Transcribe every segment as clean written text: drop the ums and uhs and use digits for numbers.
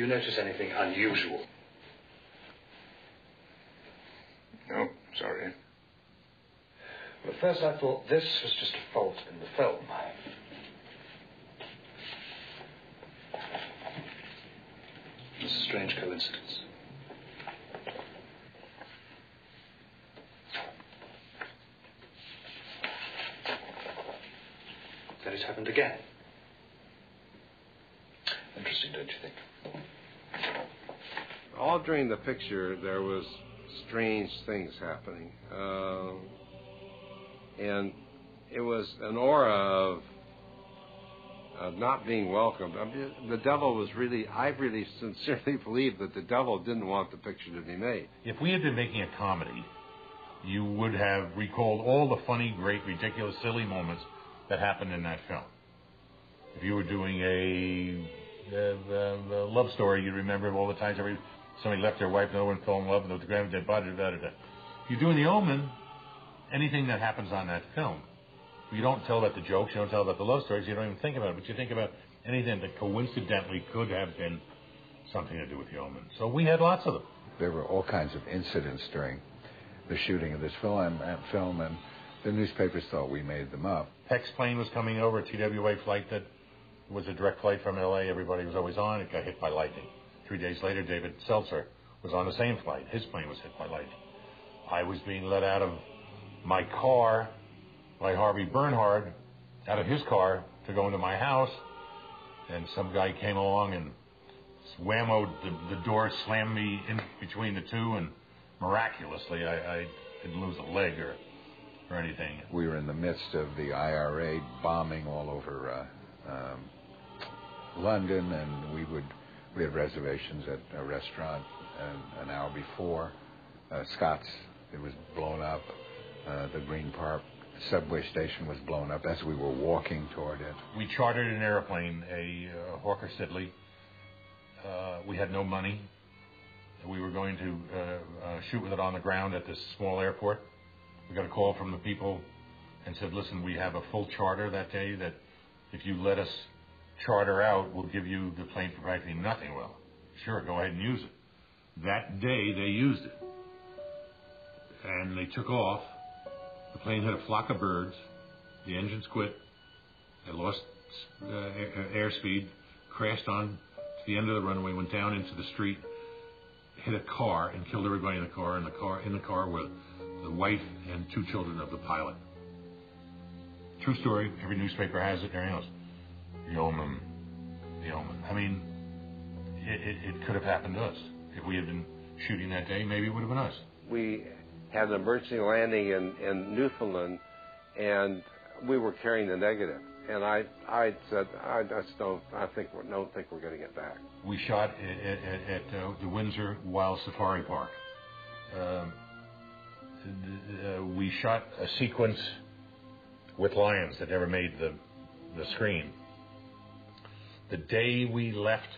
you notice anything unusual? No, sorry. Well, at first I thought this was just a fault in the film. It's a strange coincidence. Then it happened again. Interesting, don't you think? All during the picture, there was strange things happening. And it was an aura of not being welcomed. I mean, the devil was really, I really sincerely believe that the devil didn't want the picture to be made. If we had been making a comedy, you would have recalled all the funny, great, ridiculous, silly moments that happened in that film. If you were doing a love story, you'd remember all the times somebody left their wife, no one fell in love, and the grand dead body, da. If you're doing The Omen, anything that happens on that film, you don't tell about the jokes, you don't tell about the love stories, you don't even think about it, but you think about anything that coincidentally could have been something to do with The Omen. So we had lots of them. There were all kinds of incidents during the shooting of this film, and the newspapers thought we made them up. Peck's plane was coming over, a TWA flight that was a direct flight from L.A. Everybody was always on. It got hit by lightning. 3 days later, David Seltzer was on the same flight. His plane was hit by lightning. I was being let out of my car by Harvey Bernhard, out of his car to go into my house, and some guy came along and whammoed the door, slammed me in between the two, and miraculously I didn't lose a leg or anything. We were in the midst of the IRA bombing all over London, and we had reservations at a restaurant an hour before. Scott's, it was blown up. The Green Park subway station was blown up as we were walking toward it. We chartered an airplane, a Hawker Siddeley. We had no money. We were going to shoot with it on the ground at this small airport. We got a call from the people and said, listen, we have a full charter that day that if you let us charter out, we'll give you the plane for practically nothing. Well, sure, go ahead and use it. That day, they used it. And they took off. The plane hit a flock of birds. The engines quit. It lost airspeed, crashed on to the end of the runway, went down into the street, hit a car, and killed everybody in the car. In the car were the wife and 2 children of the pilot. True story. Every newspaper has it. Everything else. The Omen. I mean, it could have happened to us. If we had been shooting that day, maybe it would have been us. We had an emergency landing in Newfoundland, and we were carrying the negative. And I said, I don't think we're going to get back. We shot at the Windsor Wild Safari Park. We shot a sequence with lions that never made the screen. The day we left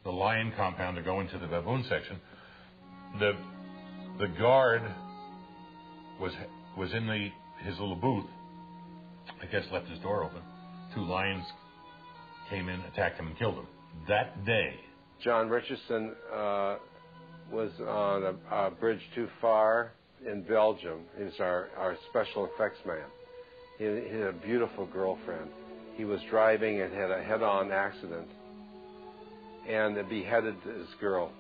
the lion compound to go into the baboon section, the guard was in his little booth. I guess left his door open. 2 lions came in, attacked him, and killed him. That day, John Richardson was on a bridge too far in Belgium. He was our special effects man. He had a beautiful girlfriend. He was driving and had a head-on accident and beheaded his girl.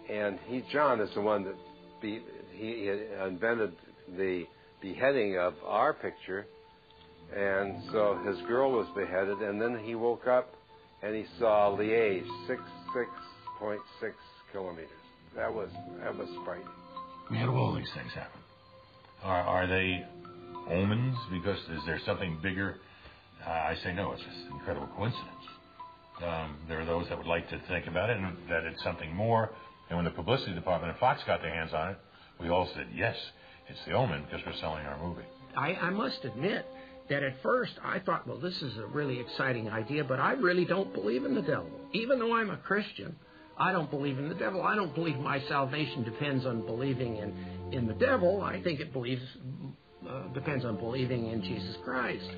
And John is the one that he invented the beheading of our picture. And so his girl was beheaded, and then he woke up and he saw Liège, 6.6 kilometers. That was frightening. We had all these things happen. Are they omens? Because is there something bigger? I say no, it's just an incredible coincidence. There are those that would like to think about it and that it's something more. And when the publicity department at Fox got their hands on it, we all said, yes, it's the Omen because we're selling our movie. I must admit that at first I thought, well, this is a really exciting idea, but I really don't believe in the devil. Even though I'm a Christian, I don't believe in the devil. I don't believe my salvation depends on believing in the devil. I think it depends on believing in Jesus Christ.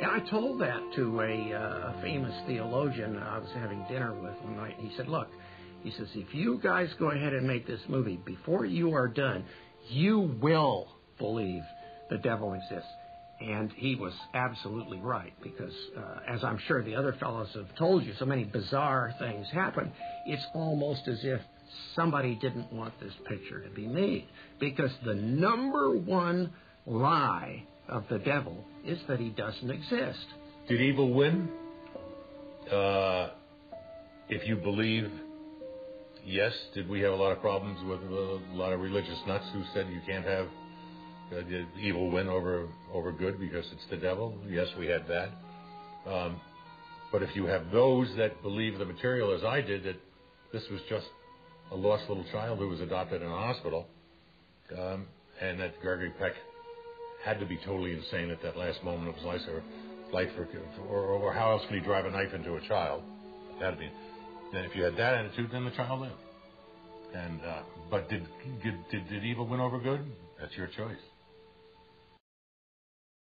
And I told that to a famous theologian I was having dinner with one night. He said, look, he says, if you guys go ahead and make this movie, before you are done, you will believe the devil exists. And he was absolutely right, because as I'm sure the other fellows have told you, so many bizarre things happen. It's almost as if somebody didn't want this picture to be made, because the number one lie of the devil is that he doesn't exist. Did evil win? If you believe, yes. Did we have a lot of problems with a lot of religious nuts who said you can't have evil win over good because it's the devil? Yes, we had that. But if you have those that believe the material, as I did, that this was just a lost little child who was adopted in a hospital, and that Gregory Peck had to be totally insane at that last moment of his life, or how else could he drive a knife into a child? It had to be. Then if you had that attitude, then the child lived. And but did evil win over good? That's your choice.